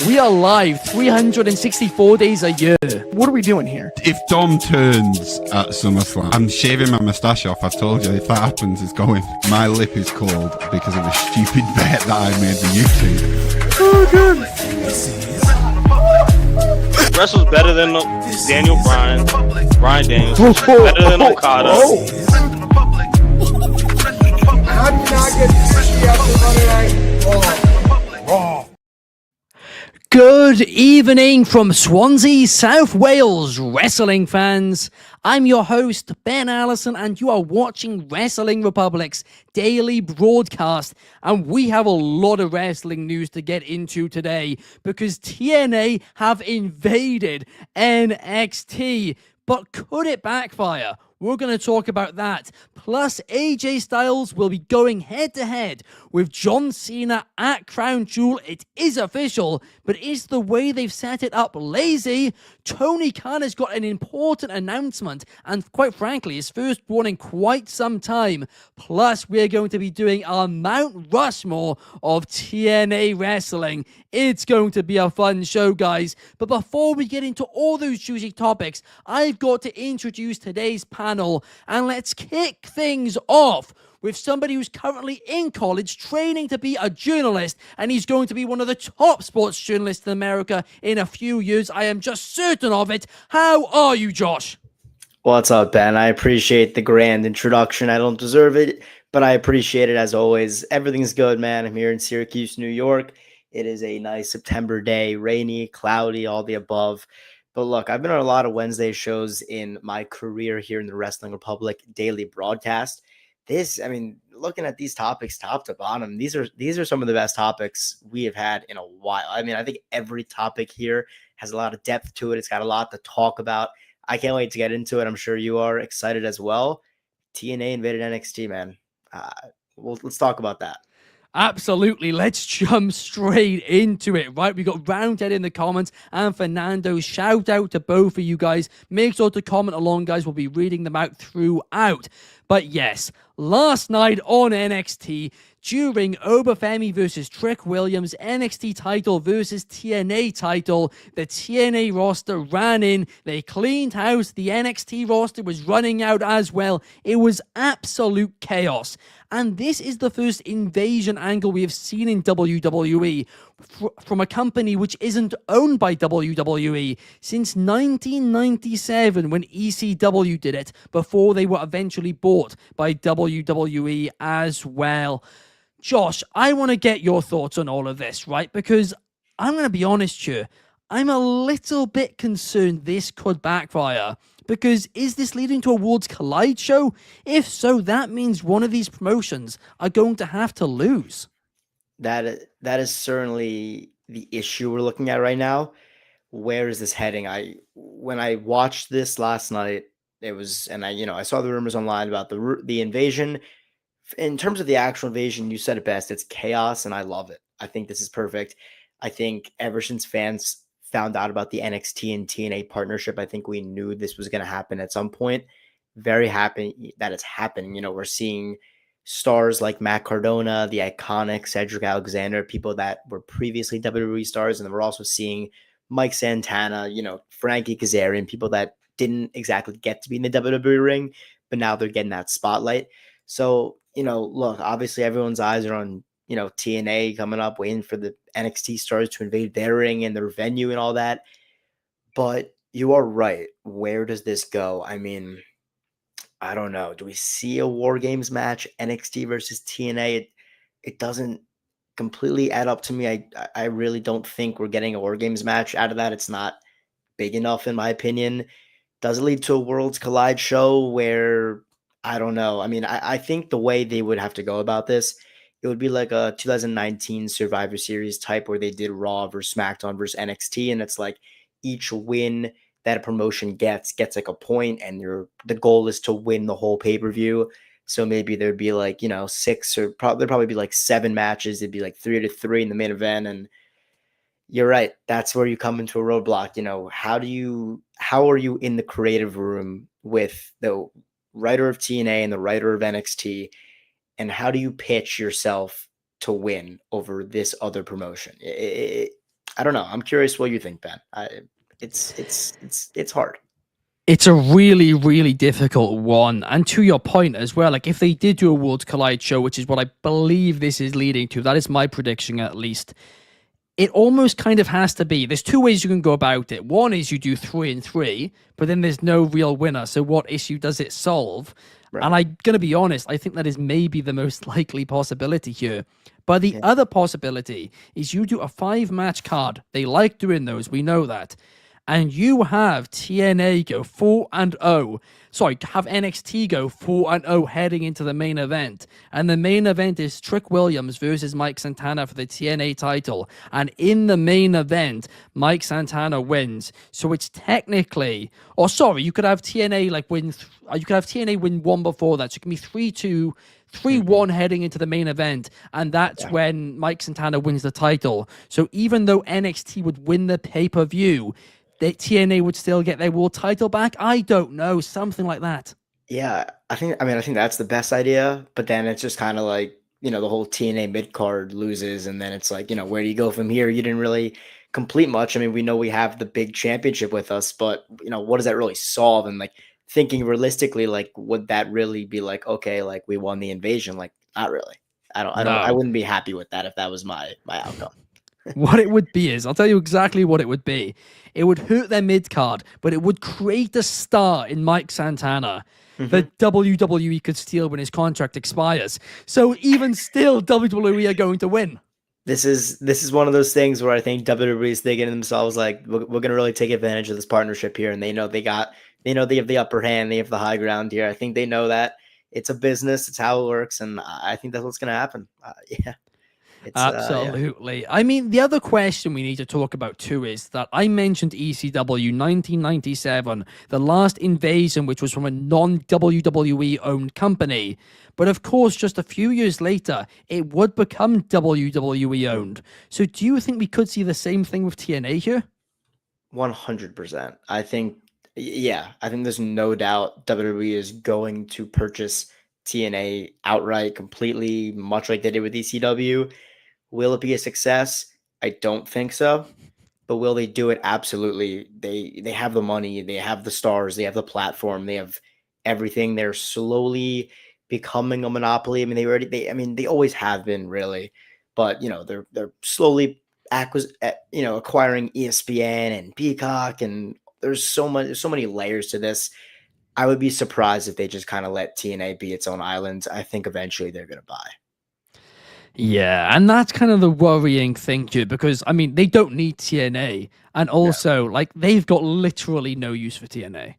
We are live 364 days a year. What are we doing here? If Dom turns at SummerSlam, I'm shaving my moustache off. I've told you, if that happens, it's going. My lip is cold because of a stupid bet that I made with YouTube. Oh, good. Wrestle's better than Daniel Bryan Daniels. Better than Okada. How do you not get fishy after Monday Night Raw? Good evening from Swansea, South Wales, wrestling fans. I'm your host, Ben Allison, and you are watching Wrestling Republic's daily broadcast. And we have a lot of wrestling news to get into today because TNA have invaded NXT. But could it backfire? We're going to talk about that. Plus, AJ Styles will be going head-to-head with John Cena at Crown Jewel. It is official, but is the way they've set it up lazy? Tony Khan has got an important announcement, and quite frankly, his first one in quite some time. Plus, we're going to be doing our Mount Rushmore of TNA wrestling. It's going to be a fun show, guys. But before we get into all those juicy topics, I've got to introduce today's panel, and let's kick things off with somebody who's currently in college training to be a journalist, and he's going to be one of the top sports journalists in America in a few years. I am just certain of it. How are you, Josh? What's up, Ben? I appreciate the grand introduction. I don't deserve it, but I appreciate it as always. Everything's good, man. I'm here in Syracuse, New York. It is a nice September day, rainy, cloudy, all the above. But look, I've been on a lot of Wednesday shows in my career here in the Wrestling Republic daily broadcast. Looking at these topics top to bottom, these are some of the best topics we have had in a while. I think every topic here has a lot of depth to it. It's got a lot to talk about. I can't wait to get into it. I'm sure you are excited as well. TNA invaded NXT, man. Let's talk about that. Absolutely. Let's jump straight into it, right? We got Roundhead in the comments and Fernando. Shout out to both of you guys. Make sure to comment along, guys. We'll be reading them out throughout. But yes, last night on NXT, during Obafemi versus Trick Williams, NXT title versus TNA title, the TNA roster ran in. They cleaned house. The NXT roster was running out as well. It was absolute chaos. And this is the first invasion angle we have seen in WWE from a company which isn't owned by WWE since 1997 when ECW did it, before they were eventually bought by WWE as well. Josh, I want to get your thoughts on all of this, right? Because I'm going to be honest here, I'm a little bit concerned this could backfire. Because is this leading to a Worlds Collide show? If so, that means one of these promotions are going to have to lose. That is certainly the issue we're looking at right now. Where is this heading? When I watched this last night, I saw the rumors online about the invasion. In terms of the actual invasion, you said it best. It's chaos, and I love it. I think this is perfect. I think ever since fans found out about the NXT and TNA partnership, I think we knew this was going to happen at some point. Very happy that it's happening. We're seeing stars like Matt Cardona, the iconic Cedric Alexander, people that were previously WWE stars, and then we're also seeing Mike Santana, Frankie Kazarian, people that didn't exactly get to be in the WWE ring, but now they're getting that spotlight. So, look, obviously everyone's eyes are on TNA coming up, waiting for the NXT stars to invade their ring and their venue and all that. But you are right. Where does this go? I don't know. Do we see a War Games match, NXT versus TNA? It doesn't completely add up to me. I really don't think we're getting a War Games match out of that. It's not big enough, in my opinion. Does it lead to a Worlds Collide show where, I don't know. I think the way they would have to go about this, it would be like a 2019 Survivor Series type where they did Raw versus SmackDown versus NXT, and it's like each win that a promotion gets like a point, and the goal is to win the whole pay-per-view. So maybe there'd be like, 6 or there'd probably be like 7 matches. It'd be like 3-3 in the main event, and you're right. That's where you come into a roadblock. How are you in the creative room with the writer of TNA and the writer of NXT? And how do you pitch yourself to win over this other promotion? I don't know. I'm curious what you think, Ben. It's hard. It's a really, really difficult one. And to your point as well, like if they did do a Worlds Collide show, which is what I believe this is leading to, that is my prediction at least, it almost kind of has to be. There's two ways you can go about it. One is you do 3 and 3, but then there's no real winner. So what issue does it solve? Right. And I'm going to be honest, I think that is maybe the most likely possibility here. But the other possibility is you do a 5-match card. They like doing those. We know that. And you have TNA go 4-0. Sorry, have NXT go 4-0 heading into the main event. And the main event is Trick Williams versus Mike Santana for the TNA title. And in the main event, Mike Santana wins. So it's technically, or sorry, you could have TNA like win. You could have TNA win one before that. So it can be 3-2. 3-1 heading into the main event, and that's when Mike Santana wins the title. So even though NXT would win the pay-per-view, the TNA would still get their world title back? I don't know, something like that. Yeah, I think that's the best idea, but then it's just kind of like, the whole TNA mid-card loses, and then it's like, where do you go from here? You didn't really complete much. I mean, we know we have the big championship with us, but, what does that really solve? And, like, thinking realistically, like, would that really be like, okay, like we won the invasion? Like, not really. I wouldn't be happy with that if that was my outcome. What it would be is, I'll tell you exactly what it would be. It would hurt their mid card, but it would create a star in Mike Santana that WWE could steal when his contract expires. So even still, WWE are going to win. This is one of those things where I think WWE is thinking to themselves like, we're going to really take advantage of this partnership here, and they know they have the upper hand, they have the high ground here. I think they know that it's a business, it's how it works, and I think that's what's going to happen. Yeah. Absolutely. I mean, the other question we need to talk about too is that I mentioned ECW 1997, the last invasion, which was from a non-WWE owned company. But of course, just a few years later, it would become WWE owned. So do you think we could see the same thing with TNA here? 100%. I think there's no doubt WWE is going to purchase TNA outright, completely, much like they did with ECW. Will it be a success? I don't think so. But will they do it? Absolutely. They have the money, they have the stars, they have the platform, they have everything. They're slowly becoming a monopoly. I mean, they always have been, really. But, they're slowly acquiring ESPN and Peacock, and there's so many layers to this. I would be surprised if they just kind of let TNA be its own island. I think eventually they're going to buy. Yeah, and that's kind of the worrying thing too, because, I mean, they don't need TNA. And also, like, they've got literally no use for TNA.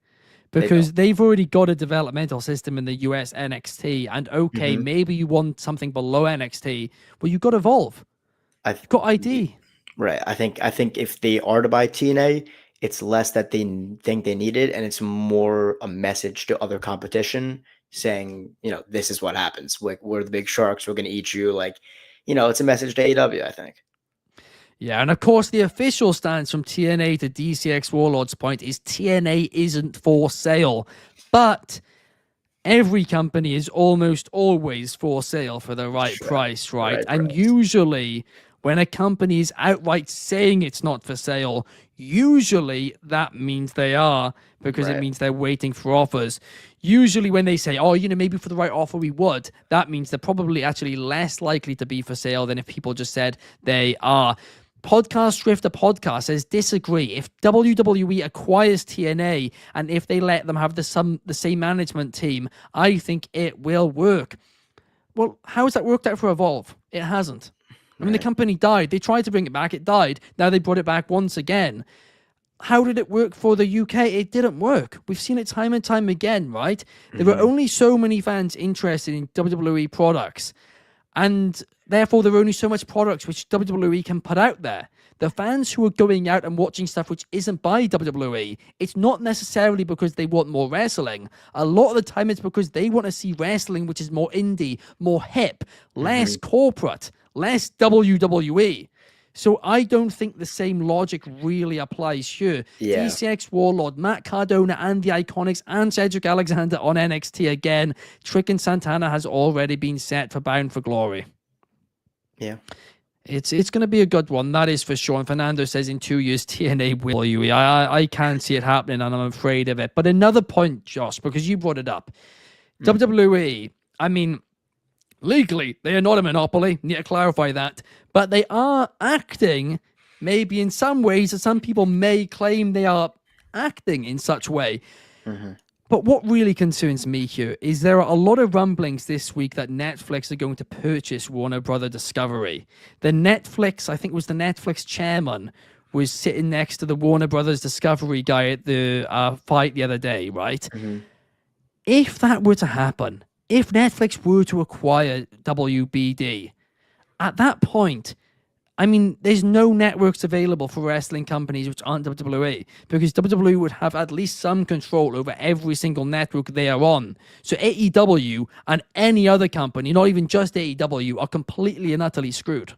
Because they've already got a developmental system in the US NXT. And okay, maybe you want something below NXT. Well, you've got Evolve. You've got ID. Right. I think if they are to buy TNA, it's less that they think they need it, and it's more a message to other competition saying, this is what happens. Like, we're the big sharks. We're going to eat you. Like, it's a message to AEW, I think. Yeah, and of course, the official stance from TNA to DCX Warlord's point is TNA isn't for sale. But every company is almost always for sale for the right price, right? And usually, when a company is outright saying it's not for sale, usually that means they are, because it means they're waiting for offers. Usually when they say, maybe for the right offer we would, that means they're probably actually less likely to be for sale than if people just said they are. Podcast Drifter Podcast says disagree. If WWE acquires TNA and if they let them have the same management team, I think it will work. Well, how has that worked out for Evolve? It hasn't. I mean, the company died. They tried to bring it back. It died. Now they brought it back once again. How did it work for the UK? It didn't work. We've seen it time and time again, right? There were only so many fans interested in WWE products. And therefore, there are only so much products which WWE can put out there. The fans who are going out and watching stuff which isn't by WWE, it's not necessarily because they want more wrestling. A lot of the time, it's because they want to see wrestling which is more indie, more hip, less corporate, less WWE. So I don't think the same logic really applies here. Yeah. DCX Warlord, Matt Cardona and the Iconics and Cedric Alexander on NXT again. Trick and Santana has already been set for Bound for Glory. Yeah. It's going to be a good one, that is for sure. And Fernando says in 2 years TNA will WWE. I can't see it happening, and I'm afraid of it. But another point, Josh, because you brought it up, WWE. I mean, legally they are not a monopoly. Need to clarify that, but they are acting, maybe in some ways that some people may claim they are acting in such way. But what really concerns me here is there are a lot of rumblings this week that Netflix are going to purchase Warner Brother Discovery. I think it was the Netflix chairman, was sitting next to the Warner Brothers Discovery guy at the fight the other day, right? If that were to happen, if Netflix were to acquire WBD, at that point, I mean, there's no networks available for wrestling companies which aren't WWE, because WWE would have at least some control over every single network they are on. So AEW and any other company, not even just AEW, are completely and utterly screwed.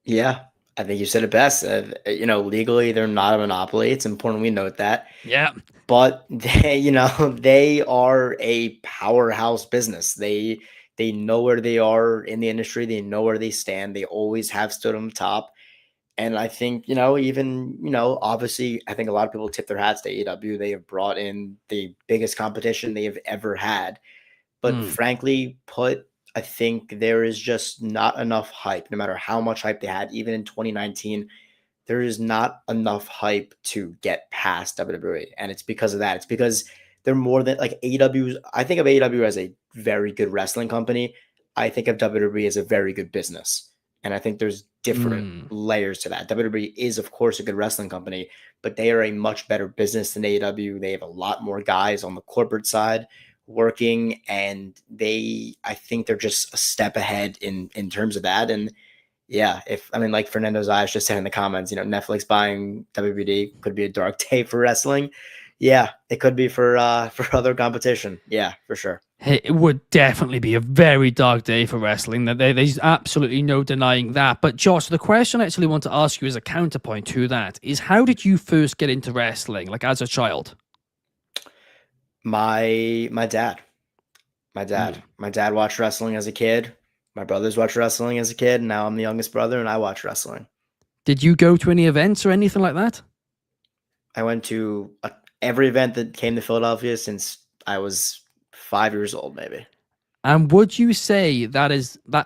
Yeah, I think you said it best. Legally, they're not a monopoly. It's important we note that. Yeah. But they are a powerhouse business. They know where they are in the industry. They know where they stand. They always have stood on top. And I think, obviously, I think a lot of people tip their hats to AEW. They have brought in the biggest competition they have ever had. But frankly put, I think there is just not enough hype, no matter how much hype they had, even in 2019. There is not enough hype to get past WWE. And it's because of that. It's because they're more than like AEW. I think of AEW as a very good wrestling company. I think of WWE as a very good business. And I think there's different layers to that. WWE is, of course, a good wrestling company, but they are a much better business than AEW. They have a lot more guys on the corporate side working, and I think they're just a step ahead in terms of that. And yeah, like Fernando's eyes just said in the comments, Netflix buying WBD could be a dark day for wrestling. Yeah, it could be for other competition. Yeah, for sure. It would definitely be a very dark day for wrestling. There's absolutely no denying that. But Josh, the question I actually want to ask you as a counterpoint to that is, how did you first get into wrestling, like as a child? My dad. My dad watched wrestling as a kid. My brothers watched wrestling as a kid. Now I'm the youngest brother, and I watch wrestling. Did you go to any events or anything like that? I went to every event that came to Philadelphia since I was 5 years old, maybe. And would you say that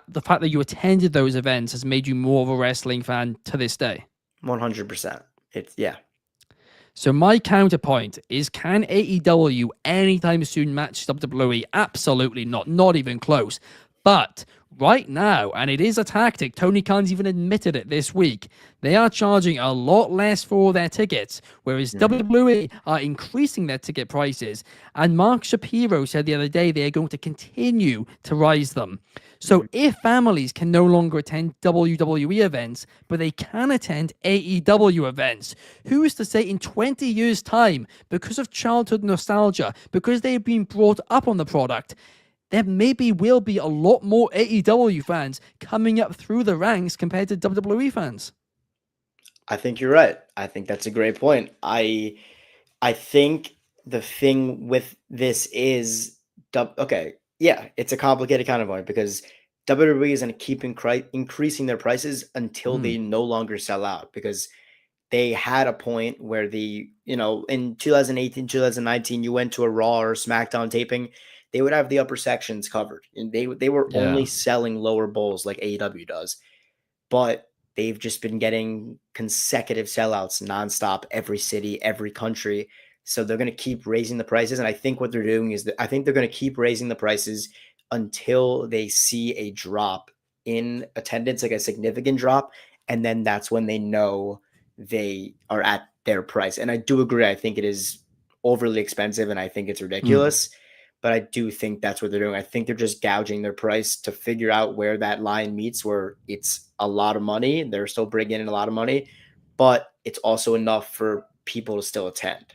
the fact that you attended those events has made you more of a wrestling fan to this day? 100%. Yeah. So my counterpoint is, can AEW anytime soon match WWE? Absolutely not. Not even close. But right now, and it is a tactic, Tony Khan's even admitted it this week, they are charging a lot less for their tickets, whereas WWE are increasing their ticket prices. And Mark Shapiro said the other day they are going to continue to rise them. So if families can no longer attend WWE events, but they can attend AEW events, who is to say in 20 years' time, because of childhood nostalgia, because they've been brought up on the product, there maybe will be a lot more AEW fans coming up through the ranks compared to WWE fans? I think you're right. I think that's a great point. I think the thing with this is, it's a complicated counterpoint because WWE is going to keep increasing their prices until they no longer sell out, because they had a point where in 2018, 2019, you went to a Raw or SmackDown taping, they would have the upper sections covered, and they were only selling lower bowls like AEW does. But they've just been getting consecutive sellouts nonstop, every city, every country. So they're going to keep raising the prices. And I think what they're doing is that I think they're going to keep raising the prices until they see a drop in attendance, like a significant drop. And then that's when they know they are at their price. And I do agree. I think it is overly expensive, and I think it's ridiculous. But I do think that's what they're doing. I think they're just gouging their price to figure out where that line meets, where it's a lot of money. They're still bringing in a lot of money, but it's also enough for people to still attend.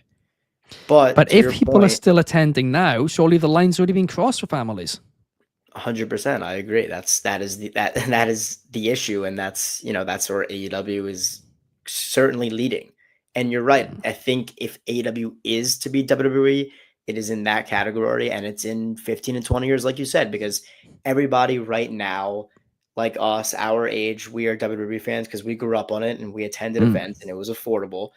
But if people are still attending now, surely the line's already been crossed for families. 100%. I agree. That is the issue. And that's where AEW is certainly leading. And you're right. I think if AEW is to be WWE, it is in that category, and it's in 15 and 20 years, like you said, because everybody right now, like us, our age, we are WWE fans because we grew up on it and we attended events and it was affordable.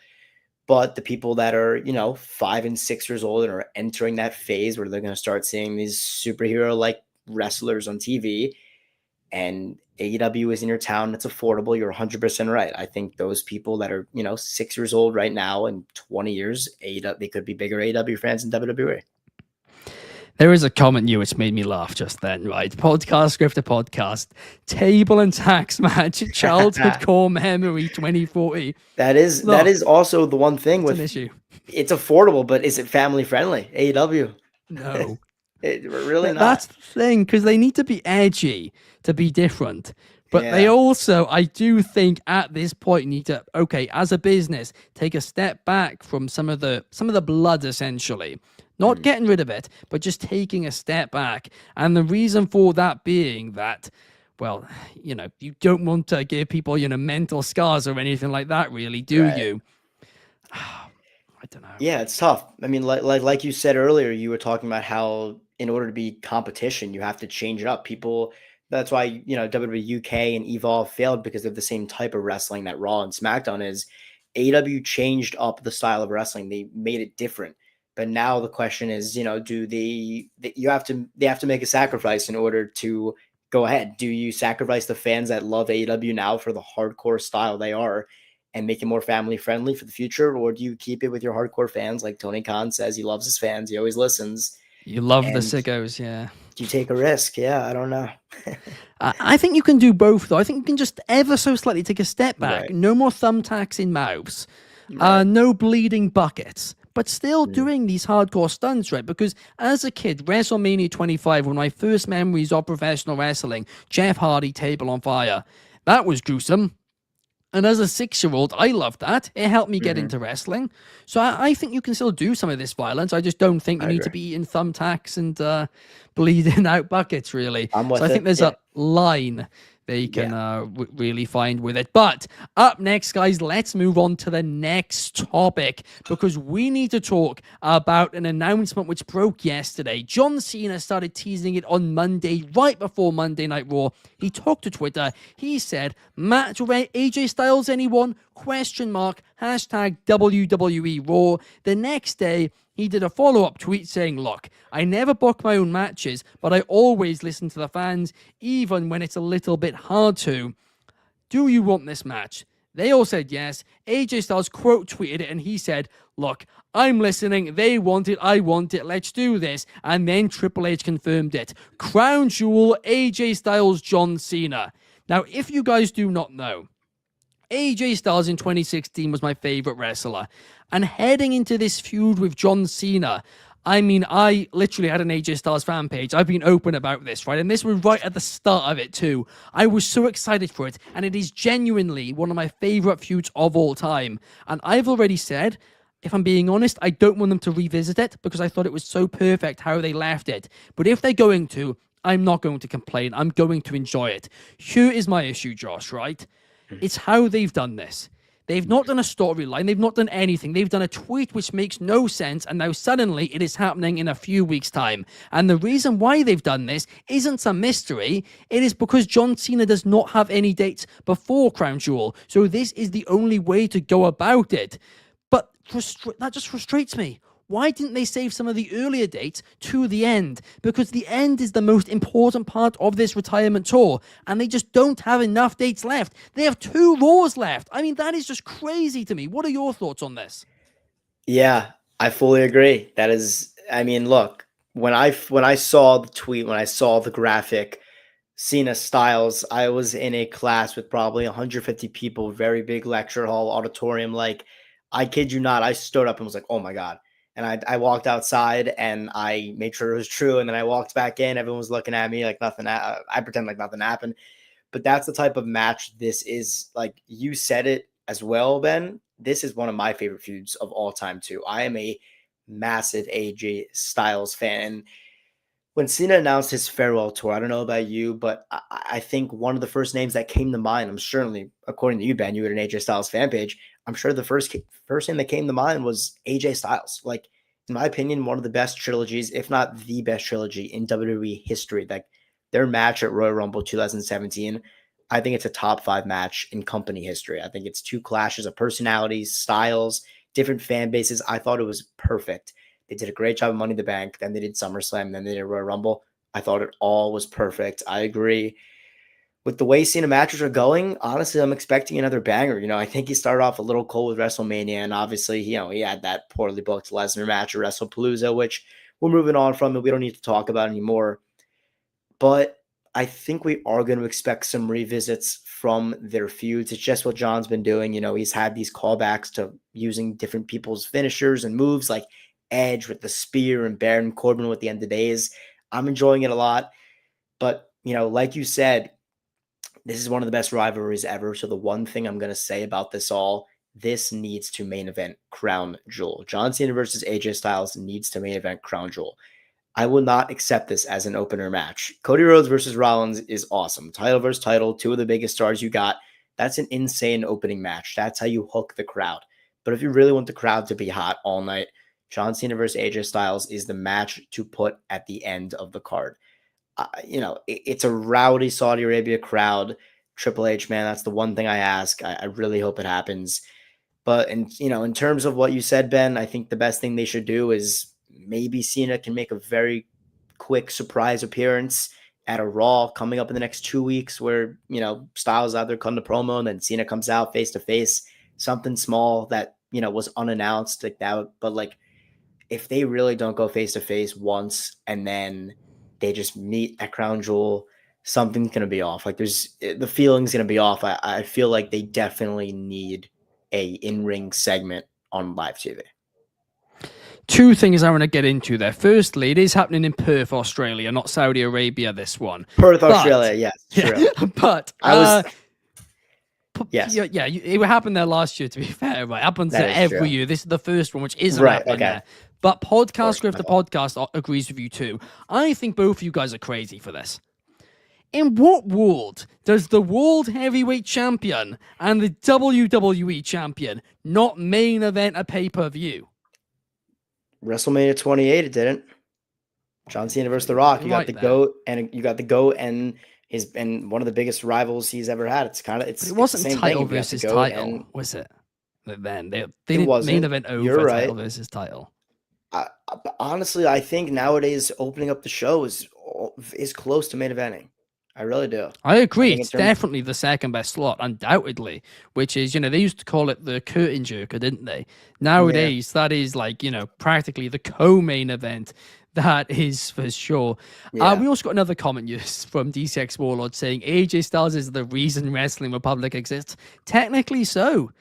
But the people that are, 5 and 6 years old and are entering that phase where they're going to start seeing these superhero like wrestlers on TV, and AEW is in your town, it's affordable. You're 100% right. I think those people that are, 6 years old right now and 20 years, AEW, they could be bigger AEW fans than WWE. There is a comment you which made me laugh just then, right? Podcast script to podcast, table and tax match, childhood core memory 2040. That is also the one thing with an issue. It's affordable, but is it family friendly? AEW? No. Really not. That's the thing, because they need to be edgy to be different. But they also, I do think at this point, need to, okay, as a business, take a step back from some of the blood, essentially. Not getting rid of it, but just taking a step back. And the reason for that being that, well, you don't want to give people, mental scars or anything like that, really, do you? I don't know. Yeah, it's tough. I mean, like you said earlier, you were talking about how in order to be competition, you have to change it up. People, that's why, WWE UK and Evolve failed, because of the same type of wrestling that Raw and SmackDown is. AEW changed up the style of wrestling. They made it different. But now the question is, they have to make a sacrifice in order to go ahead. Do you sacrifice the fans that love AEW now for the hardcore style they are and make it more family friendly for the future? Or do you keep it with your hardcore fans? Like Tony Khan says, he loves his fans. He always listens. You love the sickos, yeah. Do you take a risk? Yeah, I don't know. I think you can do both, though. I think you can just ever so slightly take a step back. Right. No more thumbtacks in mouths. No bleeding buckets. But still doing these hardcore stunts, right? Because as a kid, WrestleMania 25, one of my first memories of professional wrestling, Jeff Hardy, table on fire. That was gruesome. And as a 6-year-old, I loved that. It helped me get into wrestling. So I think you can still do some of this violence. I just don't think you need to be eating thumbtacks and bleeding out buckets, really. So I think there's a line they can really find with it. But up next, guys, let's move on to the next topic, because we need to talk about an announcement which broke yesterday. John Cena started teasing it on Monday, right before Monday Night Raw. He talked to Twitter. He said, "Match with AJ Styles, anyone? ? Hashtag WWE Raw." The next day, he did a follow-up tweet saying, "Look, I never book my own matches, but I always listen to the fans, even when it's a little bit hard to. Do you want this match?" They all said yes. AJ Styles quote tweeted it, and he said, "Look, I'm listening. They want it. I want it. Let's do this." And then Triple H confirmed it. Crown Jewel, AJ Styles, John Cena. Now, if you guys do not know, AJ Styles in 2016 was my favorite wrestler. And heading into this feud with John Cena, I mean, I literally had an AJ Styles fan page. I've been open about this, right? And this was right at the start of it, too. I was so excited for it. And it is genuinely one of my favorite feuds of all time. And I've already said, if I'm being honest, I don't want them to revisit it, because I thought it was so perfect how they left it. But if they're going to, I'm not going to complain. I'm going to enjoy it. Here is my issue, Josh, right? It's how they've done this. They've not done a storyline. They've not done anything. They've done a tweet which makes no sense, and now suddenly it is happening in a few weeks' time. And the reason why they've done this isn't some mystery. It is because John Cena does not have any dates before Crown Jewel. So this is the only way to go about it. But that just frustrates me. Why didn't they save some of the earlier dates to the end? Because the end is the most important part of this retirement tour, and they just don't have enough dates left. They have 2 Raws left. I mean, that is just crazy to me. What are your thoughts on this? Yeah, I fully agree. That is, I mean, look, when I saw the tweet, when I saw the graphic, Cena Styles, I was in a class with probably 150 people, very big lecture hall, auditorium. Like, I kid you not, I stood up and was like, oh my God. And I walked outside and I made sure it was true. And then I walked back in. Everyone was looking at me like nothing. I pretend like nothing happened. But that's the type of match this is. Like you said it as well, Ben. This is one of my favorite feuds of all time, too. I am a massive AJ Styles fan. When Cena announced his farewell tour, I don't know about you, but I think one of the first names that came to mind, I'm certainly, according to you, Ben, you had an AJ Styles fan page. I'm sure the first name that came to mind was AJ Styles. Like, in my opinion, one of the best trilogies, if not the best trilogy in WWE history. Like, their match at Royal Rumble 2017, I think it's a top 5 match in company history. I think it's 2 clashes of personalities, styles, different fan bases. I thought it was perfect. They did a great job of Money in the Bank. Then they did SummerSlam. Then they did Royal Rumble. I thought it all was perfect. I agree. With the way Cena matches are going, honestly, I'm expecting another banger. I think he started off a little cold with WrestleMania, and obviously, he had that poorly booked Lesnar match at WrestlePalooza, which we're moving on from and we don't need to talk about anymore. But I think we are going to expect some revisits from their feuds. It's just what John's been doing. He's had these callbacks to using different people's finishers and moves, like Edge with the spear and Baron Corbin with the end of days. I'm enjoying it a lot. But, like you said, this is one of the best rivalries ever. So the one thing I'm going to say about this needs to main event Crown Jewel. John Cena versus AJ Styles needs to main event Crown Jewel. I will not accept this as an opener match. Cody Rhodes versus Rollins is awesome. Title versus title, 2 of the biggest stars you got. That's an insane opening match. That's how you hook the crowd. But if you really want the crowd to be hot all night, John Cena versus AJ Styles is the match to put at the end of the card. It's a rowdy Saudi Arabia crowd. Triple H, man, that's the one thing I ask. I really hope it happens. But in terms of what you said, Ben, I think the best thing they should do is maybe Cena can make a very quick surprise appearance at a Raw coming up in the next 2 weeks, where Styles out there cutting the promo and then Cena comes out face to face. Something small that was unannounced like that. But like, if they really don't go face to face once and then they just meet at Crown Jewel, something's going to be off. Like, the feeling's going to be off. I feel like they definitely need a in-ring segment on live TV. 2 things I want to get into there. Firstly, it is happening in Perth, Australia, not Saudi Arabia, this one. Perth, Australia, yes. Yeah, but yes. Yeah, it happened there last year, to be fair. Right? It happens there every true. year. This is the first one, which isn't Right, happening okay. there. But Podcast Script, the podcast, agrees with you too. I think both of you guys are crazy for this. In what world does the World Heavyweight Champion and the WWE Champion not main event a pay-per-view? WrestleMania 28, it didn't. John Cena versus The Rock. You got the GOAT, and one of the biggest rivals he's ever had. It wasn't title versus title, was it? Then they didn't main event over title versus title. Honestly, I think nowadays opening up the show is close to main eventing. I really do. I agree. It's definitely the second best slot, undoubtedly, which is, they used to call it the curtain jerker, didn't they? Nowadays, that is like, practically the co-main event. That is for sure. Yeah. We also got another comment from DCX Warlord saying AJ Styles is the reason Wrestling Republic exists. Technically so.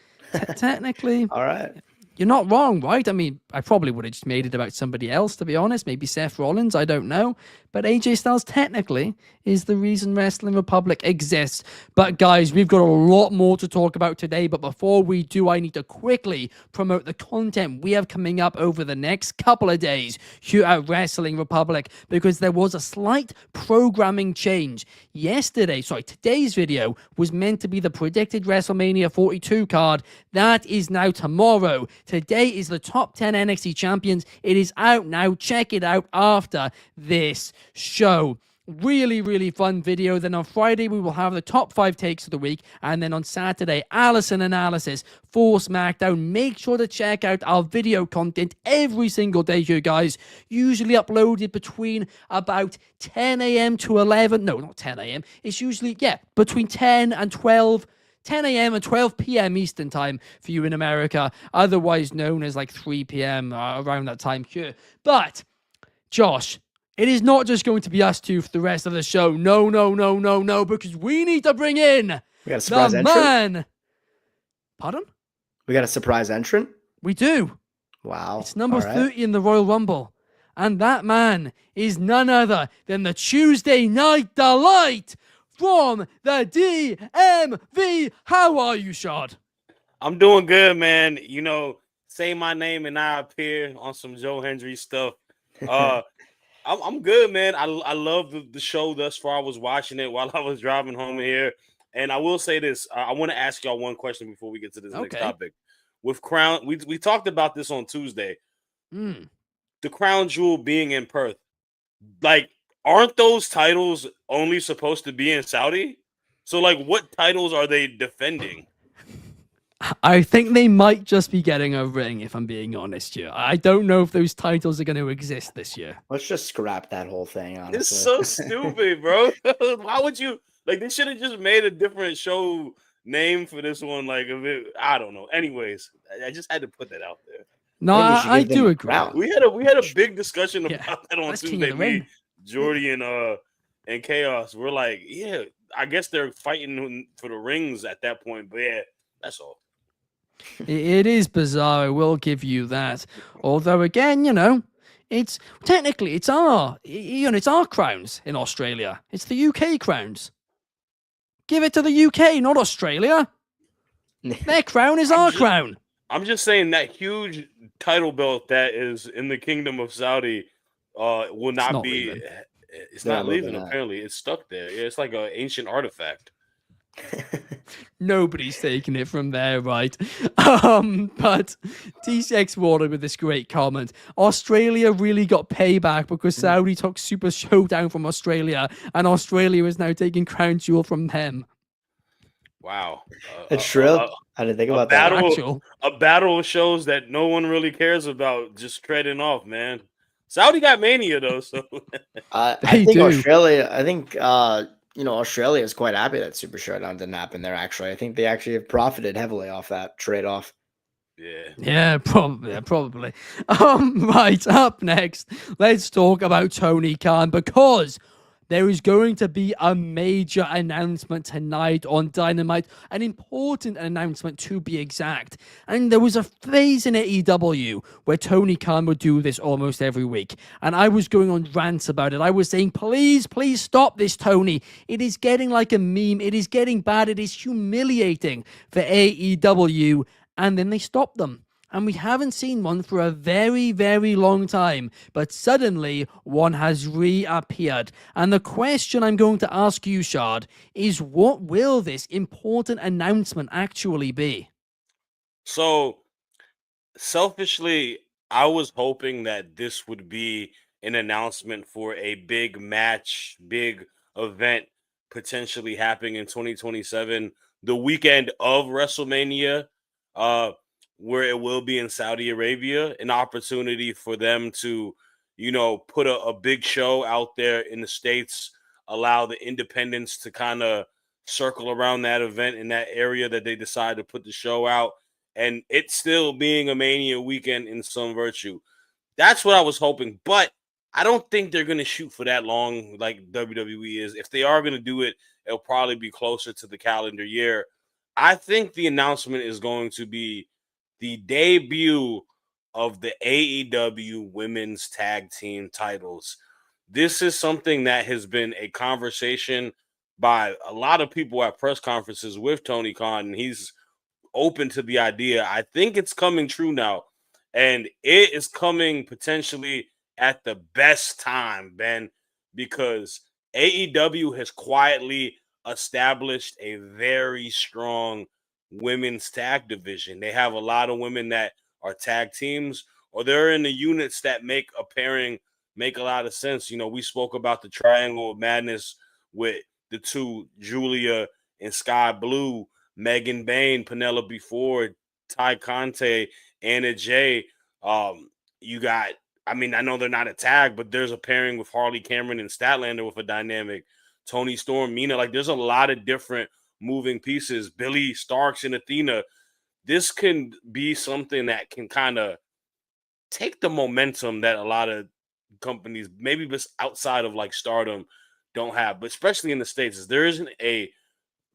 Technically. All right. You're not wrong, right? I mean, I probably would have just made it about somebody else, to be honest. Maybe Seth Rollins, I don't know. But AJ Styles technically is the reason Wrestling Republic exists. But guys, we've got a lot more to talk about today. But before we do, I need to quickly promote the content we have coming up over the next couple of days here at Wrestling Republic, because there was a slight programming change. Today's video was meant to be the predicted WrestleMania 42 card. That is now tomorrow. Today is the top 10 NXT champions. It is out now. Check it out after this show. Really, really fun video. Then on Friday, we will have the top 5 takes of the week. And then on Saturday, Allison analysis for SmackDown. Make sure to check out our video content every single day here, guys. Usually uploaded between about 10 a.m. to 11. No, not 10 a.m. It's usually, between 10 and 12 10 a.m. and 12 p.m. Eastern time for you in America, otherwise known as like 3 p.m. Around that time here. But, Josh, it is not just going to be us two for the rest of the show. No, because we need to bring in we got a surprise entrant. Pardon? We got a surprise entrant? We do. Wow. It's number 30 in the Royal Rumble. And that man is none other than the Tuesday Night Delight from the DMV. How are you, Shad? I'm doing good, man. Say my name and I appear on some Joe Hendry stuff. I'm good, man. I love the show thus far. I was watching it while I was driving home here. And I will say this. I want to ask y'all one question before we get to this next topic. With Crown, we talked about this on Tuesday. The Crown Jewel being in Perth. Like, aren't those titles only supposed to be in Saudi? So, like, what titles are they defending? I think they might just be getting a ring, if I'm being honest here. I don't know if those titles are going to exist this year. Let's just scrap that whole thing, honestly. It's so stupid, bro. Why would you like? They should have just made a different show name for this one. Like, I don't know. Anyways, I just had to put that out there. No, I do agree. We had a big discussion Yeah, about that on that's King of Tuesday. the Ring. Me, Jordy, and Chaos. We're like, yeah, I guess they're fighting for the rings at that point. But yeah, that's all. It is bizarre. I will give you that. Although, again, it's technically it's our crowns in Australia. It's the UK crowns. Give it to the UK, not Australia. Their crown is our crown. I'm just saying that huge title belt that is in the Kingdom of Saudi will not be. Leaving. It's not leaving. Apparently, it's stuck there. Yeah, it's like an ancient artifact. Nobody's taking it from there, right? But TCX Water with this great comment. Australia really got payback because Saudi took Super Showdown from Australia, and Australia is now taking Crown Jewel from them. Wow. It's true. I didn't think about that. A battle shows that no one really cares about, just treading off, man. Saudi got Mania, though, so. I think Australia, Australia is quite happy that Super Showdown didn't happen there, actually. I think they actually have profited heavily off that trade-off. Yeah, probably. Right, up next, let's talk about Tony Khan, because there is going to be a major announcement tonight on Dynamite, an important announcement to be exact. And there was a phase in AEW where Tony Khan would do this almost every week. And I was going on rants about it. I was saying, please stop this, Tony. It is getting like a meme. It is getting bad. It is humiliating for AEW. And then they stopped them. And we haven't seen one for a very, very long time. But suddenly, one has reappeared. And the question I'm going to ask you, Shard, is what will this important announcement actually be? So, selfishly, I was hoping that this would be an announcement for a big match, big event potentially happening in 2027, the weekend of WrestleMania. Where it will be in Saudi Arabia, an opportunity for them to, put a big show out there in the States, allow the independents to kind of circle around that event in that area that they decide to put the show out, and it still being a Mania weekend in some virtue. That's what I was hoping, but I don't think they're going to shoot for that long like WWE is. If they are going to do it, it'll probably be closer to the calendar year. I think the announcement is going to be the debut of the AEW Women's Tag Team titles. This is something that has been a conversation by a lot of people at press conferences with Tony Khan, and he's open to the idea. I think it's coming true now, and it is coming potentially at the best time, Ben, because AEW has quietly established a very strong women's tag division. They have a lot of women that are tag teams, or they're in the units that make a pairing make a lot of sense. We spoke about the Triangle of Madness with the two, Julia and Sky Blue, Megan Bain, Penelope Ford, Ty Conte, Anna Jay. You got, I know they're not a tag, but there's a pairing with Harley Cameron and Statlander with a dynamic. Tony Storm, Mina, like there's a lot of different moving pieces. Billy Starks and Athena. This can be something that can kind of take the momentum that a lot of companies, maybe just outside of like Stardom, don't have, but especially in the States, there isn't a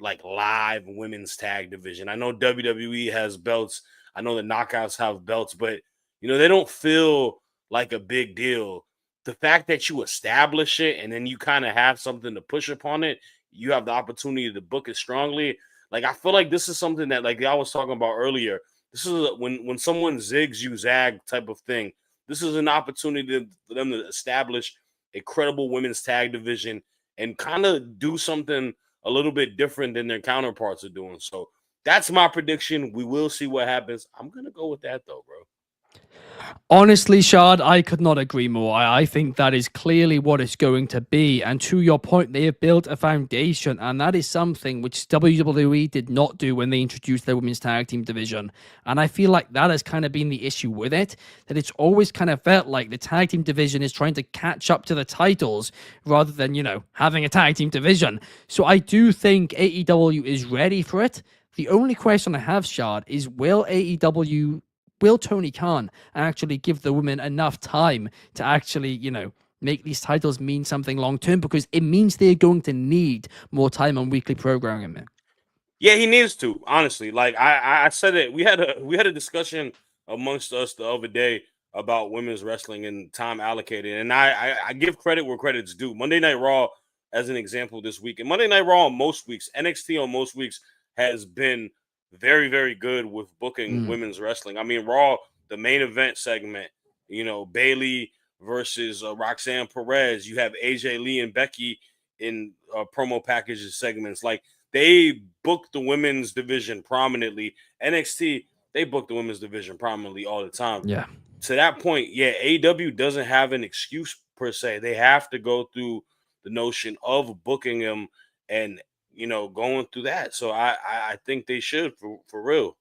like live women's tag division. I know WWE has belts. I know the Knockouts have belts, but they don't feel like a big deal. The fact that you establish it and then you kind of have something to push upon it, you have the opportunity to book it strongly. Like, I feel like this is something that, like I was talking about earlier, this is when someone zigs, you zag type of thing. This is an opportunity for them to establish a credible women's tag division and kind of do something a little bit different than their counterparts are doing. So that's my prediction. We will see what happens. I'm going to go with that, though, bro. Honestly, Shard, I could not agree more. I think that is clearly what it's going to be. And to your point, they have built a foundation, and that is something which WWE did not do when they introduced their women's tag team division. And I feel like that has kind of been the issue with it, that it's always kind of felt like the tag team division is trying to catch up to the titles rather than, having a tag team division. So I do think AEW is ready for it. The only question I have, Shard, is will Tony Khan actually give the women enough time to actually, make these titles mean something long term? Because it means they're going to need more time on weekly programming, man. Yeah, he needs to, honestly. Like I said it, we had a discussion amongst us the other day about women's wrestling and time allocated. And I give credit where credit's due. Monday Night Raw, as an example, this week. And Monday Night Raw on most weeks, NXT on most weeks has been very, very good with booking women's wrestling. I mean, Raw, the main event segment, Bailey versus Roxanne Perez. You have AJ Lee and Becky in promo packages segments. Like, they booked the women's division prominently. NXT, they booked the women's division prominently all the time. Yeah. To that point, yeah, AEW doesn't have an excuse per se. They have to go through the notion of booking them and going through that. So I think they should for real.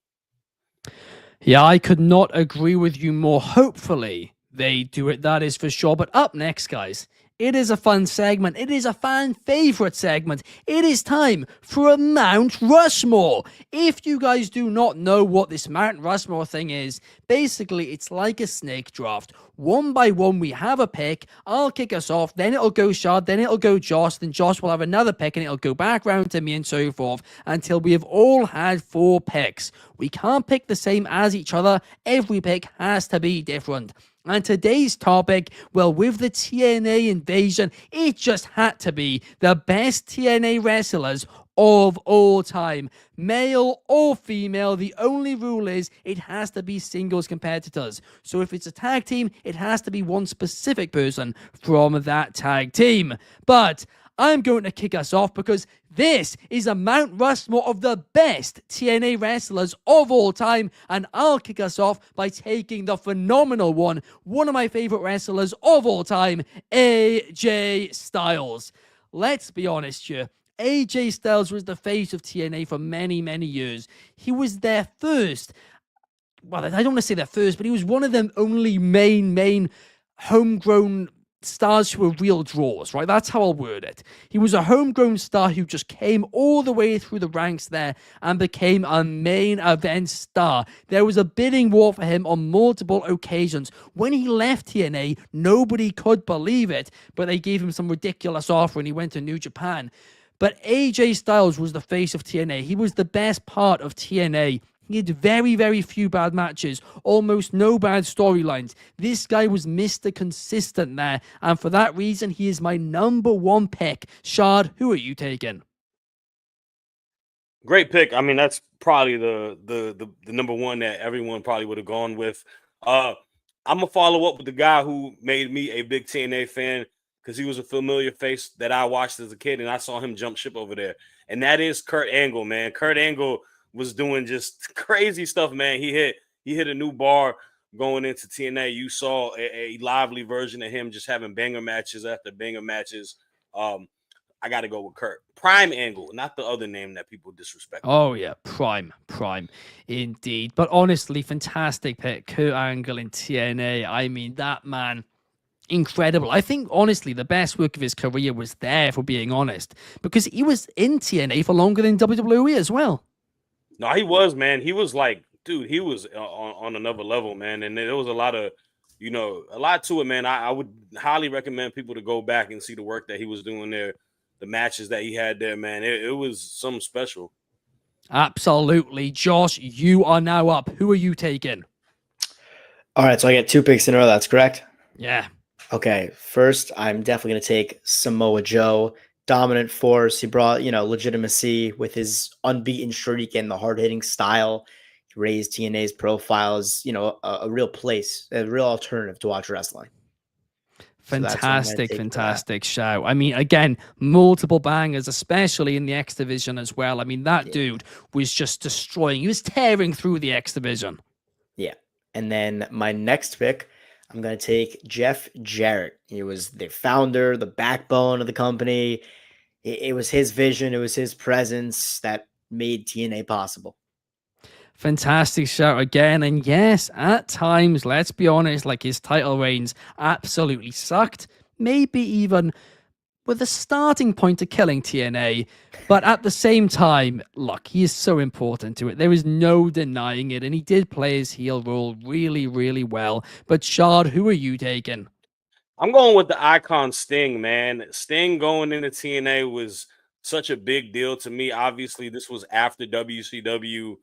Yeah, I could not agree with you more. Hopefully they do it, that is for sure. But up next, guys, it is a fun segment. It is a fan favorite segment. It is time for a Mount Rushmore. If you guys do not know what this Mount Rushmore thing is, basically it's like a snake draft. One by one, we have a pick. I'll kick us off. Then it'll go Shard. Then it'll go Josh. Then Josh will have another pick, and it'll go back round to me and so forth until we have all had 4 picks. We can't pick the same as each other. Every pick has to be different. And today's topic, well, with the TNA invasion, it just had to be the best TNA wrestlers of all time. Male or female, the only rule is it has to be singles competitors. So if it's a tag team, it has to be one specific person from that tag team. But I'm going to kick us off because this is a Mount Rushmore of the best TNA wrestlers of all time, and I'll kick us off by taking the phenomenal one of my favorite wrestlers of all time, AJ Styles. Let's be honest here. AJ Styles was the face of TNA for many, many years. He was their first, well, I don't want to say their first, but he was one of them only main homegrown stars who were real draws, right? That's how I'll word it. He was a homegrown star who just came all the way through the ranks there and became a main event star. There was a bidding war for him on multiple occasions. When he left TNA, nobody could believe it, but they gave him some ridiculous offer and he went to New Japan. But AJ Styles was the face of TNA. He was the best part of TNA. He had very, very few bad matches, almost no bad storylines. This guy was Mr. Consistent there, and for that reason, he is my number 1 pick. Shard, who are you taking? Great pick. I mean, that's probably the number 1 that everyone probably would have gone with. I'm gonna follow up with the guy who made me a big TNA fan because he was a familiar face that I watched as a kid, and I saw him jump ship over there. And that is Kurt Angle, man. Kurt Angle was doing just crazy stuff, man. He hit a new bar going into TNA. You saw a lively version of him just having banger matches after banger matches. I got to go with Kurt. Prime Angle, not the other name that people disrespect. Oh, yeah. Prime. Indeed. But honestly, fantastic pick. Kurt Angle in TNA. I mean, that man, incredible. I think, honestly, the best work of his career was there, if we're being honest, because he was in TNA for longer than WWE as well. No, he was, man. He was like, dude, he was on another level, man. And there was a lot of, a lot to it, man. I would highly recommend people to go back and see the work that he was doing there, the matches that he had there, man. It was something special. Absolutely. Josh, you are now up. Who are you taking? All right, so I get 2 picks in a row. That's correct? Yeah. Okay, first, I'm definitely going to take Samoa Joe. Dominant force. He brought, legitimacy with his unbeaten streak and the hard-hitting style. He raised TNA's profile as, a real place, a real alternative to watch wrestling. Fantastic shout. I mean, again, multiple bangers, especially in the X Division as well. I mean, that dude was just destroying. He was tearing through the X Division. Yeah. And then my next pick, I'm going to take Jeff Jarrett. He was the founder, the backbone of the company. It was his vision, it was his presence that made TNA possible. Fantastic shout again. And yes, at times, let's be honest, like his title reigns absolutely sucked. Maybe even with a starting point to killing TNA. But at the same time, look, he is so important to it. There is no denying it. And he did play his heel role really, really well. But Shard, who are you taking? I'm going with the icon Sting, man. Sting going into TNA was such a big deal to me. Obviously, this was after WCW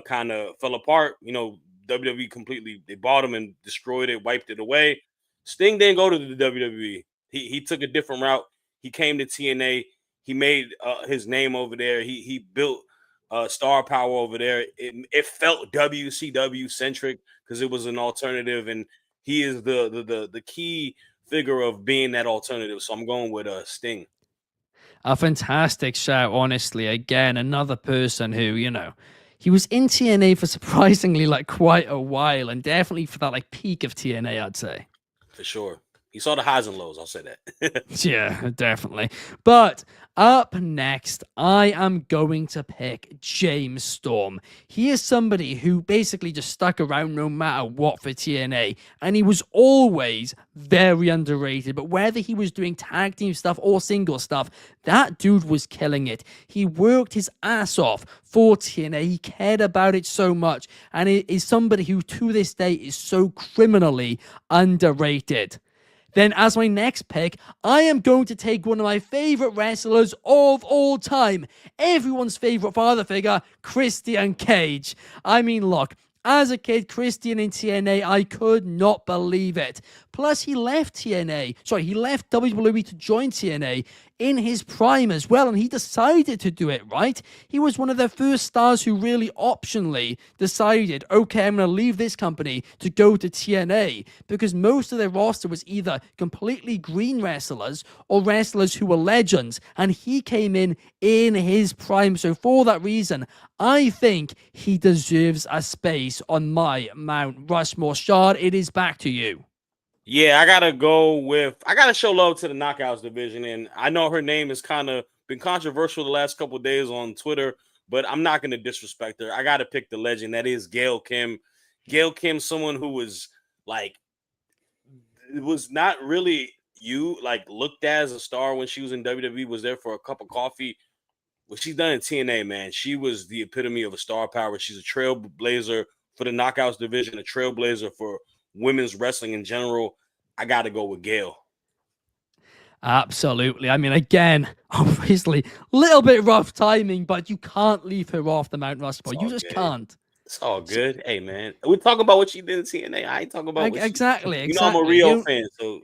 kind of fell apart. You know, WWE completely, they bought him and destroyed it, wiped it away. Sting didn't go to the WWE. He took a different route. He came to TNA. He made his name over there. He built star power over there. It felt WCW centric because it was an alternative, and he is the key figure of being that alternative. So I'm going with Sting. A fantastic shout, honestly. Again, another person who, you know, he was in TNA for surprisingly like quite a while, and definitely for that like peak of TNA, I'd say. For sure. He saw the highs and lows, I'll say that. Yeah, definitely. But up next, I am going to pick James Storm. He is somebody who basically just stuck around no matter what for TNA, and he was always very underrated. But whether he was doing tag team stuff or single stuff, that dude was killing it. He worked his ass off for TNA. He cared about it so much, and it is somebody who to this day is so criminally underrated. Then as my next pick, I am going to take one of my favorite wrestlers of all time, everyone's favorite father figure, Christian Cage. I mean, look, as a kid, Christian in TNA, I could not believe it. Plus, he left WWE to join TNA in his prime as well, and he decided to do it, right? He was one of the first stars who really optionally decided, okay, I'm going to leave this company to go to TNA, because most of their roster was either completely green wrestlers or wrestlers who were legends, and he came in his prime. So for that reason, I think he deserves a space on my Mount Rushmore. Shard, it is back to you. Yeah, I gotta show love to the Knockouts division, and I know her name has kind of been controversial the last couple of days on Twitter, but I'm not gonna disrespect her. I gotta pick the legend that is Gail Kim. Gail Kim, someone who was like, it was not really looked at as a star when she was in WWE, was there for a cup of coffee. What she's done in TNA, man, she was the epitome of a star power. She's a trailblazer for the Knockouts division, a trailblazer for women's wrestling in general. I got to go with Gail. Absolutely. I mean, again, obviously, a little bit rough timing, but you can't leave her off the Mount Rushmore. You just can't. It's all good. Hey, man, we're talking about what she did in TNA. I ain't talking about exactly. You know, I'm a Rio fan, so.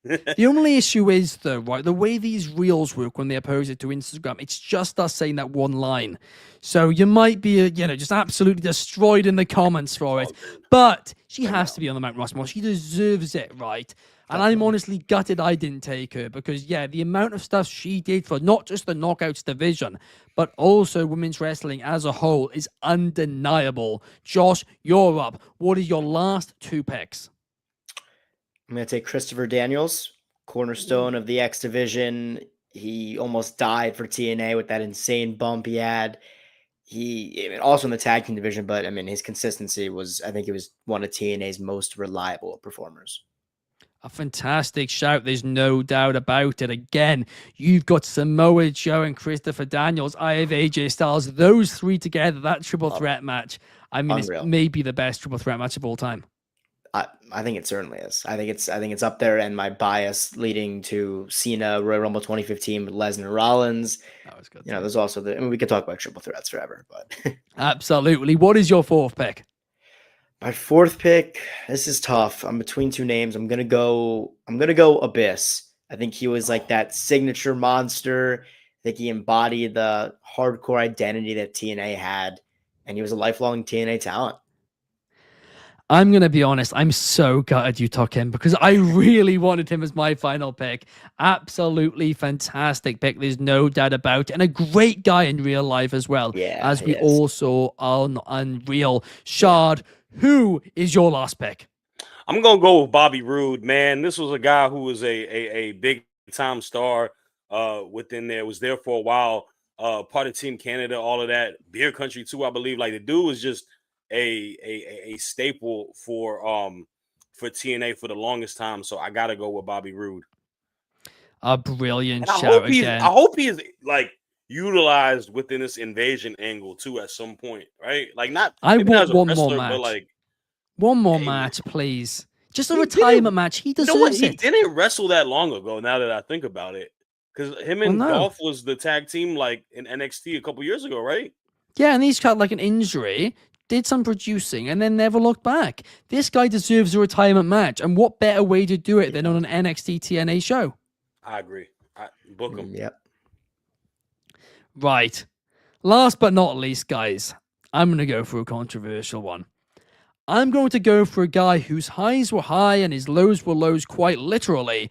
The only issue is, though, right, the way these reels work when they oppose it to Instagram, it's just us saying that one line. So you might be, just absolutely destroyed in the comments for it. But she has to be on the Mount Rushmore. She deserves it, right? And I'm honestly gutted I didn't take her because, the amount of stuff she did for not just the Knockouts division, but also women's wrestling as a whole is undeniable. Josh, you're up. What are your last two picks? I'm going to take Christopher Daniels, cornerstone of the X division. He almost died for TNA with that insane bump he had. Also in the tag team division, but I mean, his consistency I think he was one of TNA's most reliable performers. A fantastic shout. There's no doubt about it. Again, you've got Samoa Joe and Christopher Daniels. I have AJ Styles. Those three together, that triple threat match. I mean, unreal. It's maybe the best triple threat match of all time. I think it certainly is. I think it's up there, and my bias leading to Cena, Royal Rumble 2015 with Lesnar Rollins. That was good. There's also we could talk about triple threats forever, but absolutely. What is your fourth pick? My fourth pick, this is tough. I'm between two names. I'm gonna go Abyss. I think he was like that signature monster. I think he embodied the hardcore identity that TNA had, and he was a lifelong TNA talent. I'm going to be honest, I'm so gutted you took him because I really wanted him as my final pick. Absolutely fantastic pick. There's no doubt about it. And a great guy in real life as well. Yeah, as we all saw on Unreal. Shard, who is your last pick? I'm gonna go with Bobby Roode, man. This was a guy who was a big time star within there. Was there for a while. Part of Team Canada, all of that, Beer Country too, I believe. Like the dude was just a staple for TNA for the longest time. So I gotta go with Bobby Roode. A brilliant And I shout I hope he is like utilized within this invasion angle too at some point, right? Like not I maybe not want as a one wrestler, more match. but like One more Hey, man. match, please. Just a He retirement didn't- match. He you know what? deserves He it. didn't wrestle that long ago. Now that I think about it, because him and Well, no. Dolph was the tag team like in NXT a couple years ago, right? Yeah, and he's got like an injury, did some producing, and then never looked back. This guy deserves a retirement match, and what better way to do it than on an NXT TNA show? I agree. Book him. Yep. Right. Last but not least, guys, I'm going to go for a controversial one. I'm going to go for a guy whose highs were high and his lows were lows quite literally.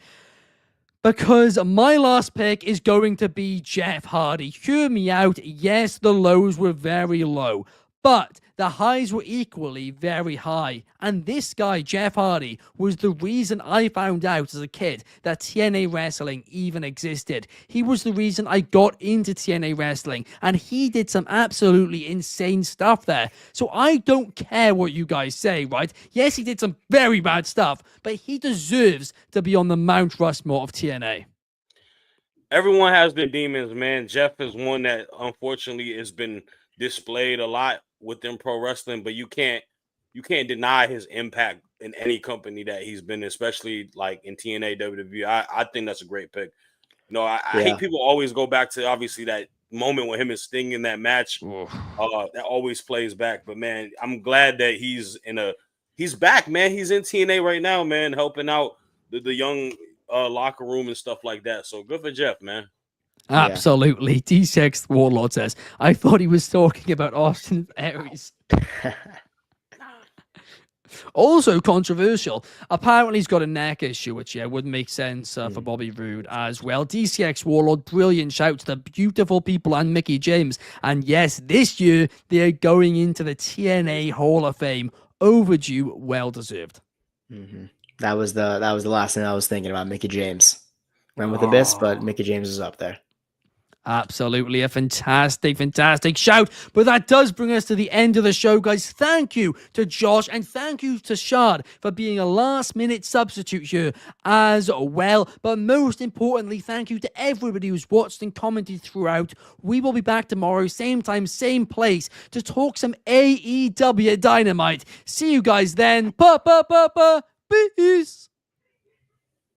Because my last pick is going to be Jeff Hardy. Hear me out. Yes, the lows were very low, but the highs were equally very high. And this guy, Jeff Hardy, was the reason I found out as a kid that TNA wrestling even existed. He was the reason I got into TNA wrestling, and he did some absolutely insane stuff there. So I don't care what you guys say, right? Yes, he did some very bad stuff, but he deserves to be on the Mount Rushmore of TNA. Everyone has their demons, man. Jeff is one that unfortunately has been displayed a lot within pro wrestling, but you can't deny his impact in any company that he's been, especially like in TNA, WWE. I think that's a great pick. You know, I hate people always go back to obviously that moment with him and Sting in that match. That always plays back. But man, I'm glad that he's back, man. He's in TNA right now, man, helping out the young locker room and stuff like that. So good for Jeff, man. Absolutely. D6 Warlord says, I thought he was talking about Austin Aries. Also controversial. Apparently he's got a neck issue, which would make sense for Bobby Roode as well. DCX Warlord, brilliant shout to the beautiful people and Mickey James. And yes, this year they're going into the TNA Hall of Fame. Overdue, well deserved. Mm-hmm. That was the last thing I was thinking about. Mickey James went with Abyss, but Mickey James is up there. Absolutely a fantastic shout. But that does bring us to the end of the show, guys. Thank you to Josh and thank you to Shard for being a last-minute substitute here as well. But most importantly, thank you to everybody who's watched and commented throughout. We will be back tomorrow, same time, same place, to talk some AEW Dynamite. See you guys then. Peace.